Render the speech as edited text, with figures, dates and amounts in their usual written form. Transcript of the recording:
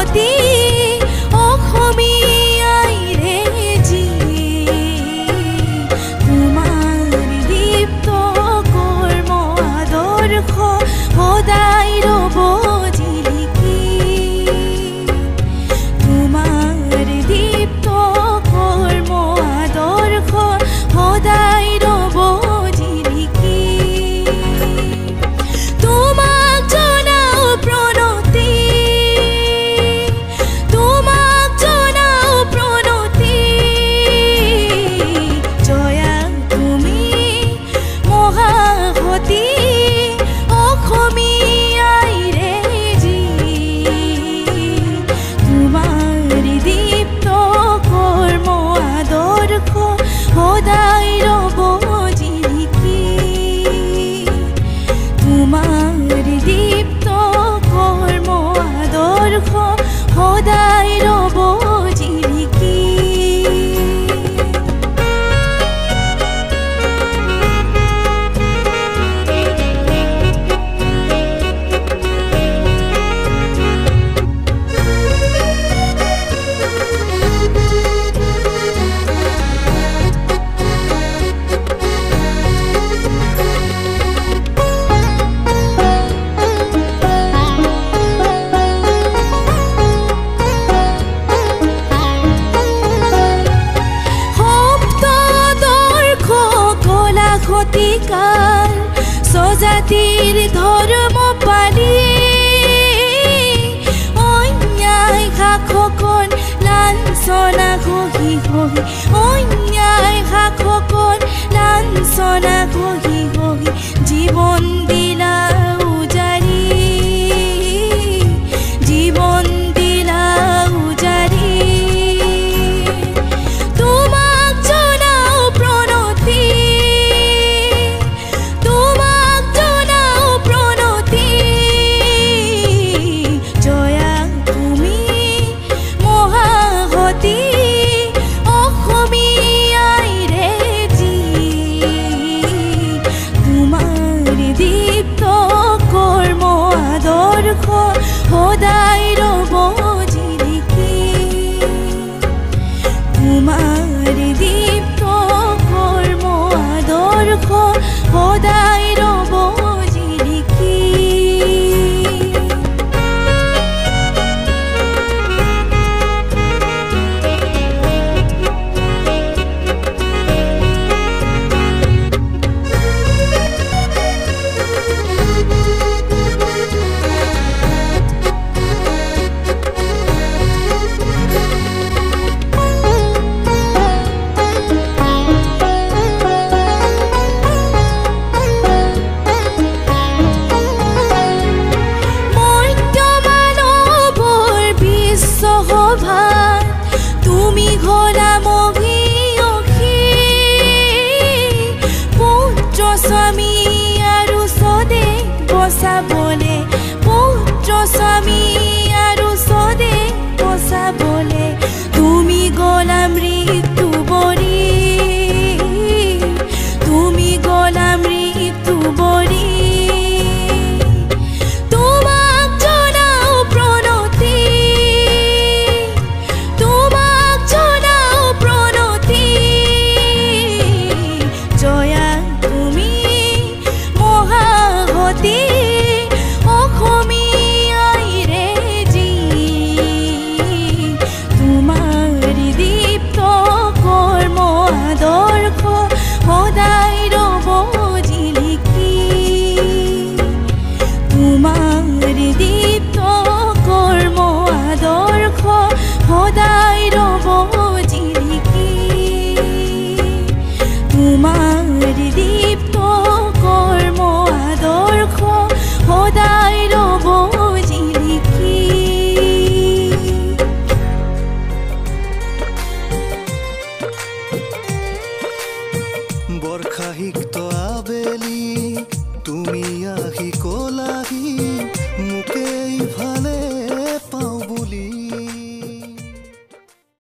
হতি অসমীয়াই ৰেজি তোমাৰ দীপ্ত কৰ্ম আদৰ্শ সদায় ৰব জিলিকি তোমাৰ দীপ্ত কৰ্ম আদৰ্শ সদায় ৰব জিলিকি তোমাক জনাও প্ৰণতি তোমাক জনাও প্ৰণতি জয়া তুমি মহাসতী অসমীয়াই ৰেজি তোমাৰ দীপ্ত কৰ্ম আদৰ্শ সদায় ৰব জিলিকি তোমাৰ দীপ্ত কৰ্ম আদৰ্শ সদায় ৰব জিলিকি শতিকাৰ স্বজাতিৰ ধৰ্ম পালি অন্যায় শাসকন লাঞ্ছনা সহি সহি অন্যায় শাসকন লাঞ্ছনা সহি সহি জীৱন দিলা উজাৰি জীৱন দিলা উজাৰি তোমাক জনাও প্ৰণতি তোমাক জনাও প্ৰণতি জয়া তুমি মহাসতী অসমীয়াই ৰেজি তোমাৰ দীপ্ত কৰ্ম আদৰ্শ সদায় ৰব জিলিকি তোমাৰ দীপ্ত কৰ্ম আদৰ্শ সদায় ৰব জিলিকি তুমি গোলামী অখি পুত্ৰ স্বামী আৰু স্বদেশ বচাবলে পুত্ৰ স্বামী আৰু স্বদেশ বচাবলে তুমি গোলাম মৃত্যু বৰি তুমি গোলাম মৃত্যু বৰি তোমাক জনাও প্ৰণতি তোমাক জনাও প্ৰণতি জয়া তুমি মহাসতী অসমীয়াই ৰেজি তোমাৰ দীপ্ত কৰ্ম আদৰ্শ সদায় ৰব জিলিকি তোমাৰ দীপ্ত কৰ্ম আদৰ্শ সদায় ৰব জিলিকি তোমাৰ দীপ্ত কৰ্ম আদৰ্শ সদায় ৰব জিলিকি বৰ্ষাহিক্ত আবেলি তুমি আহি কলা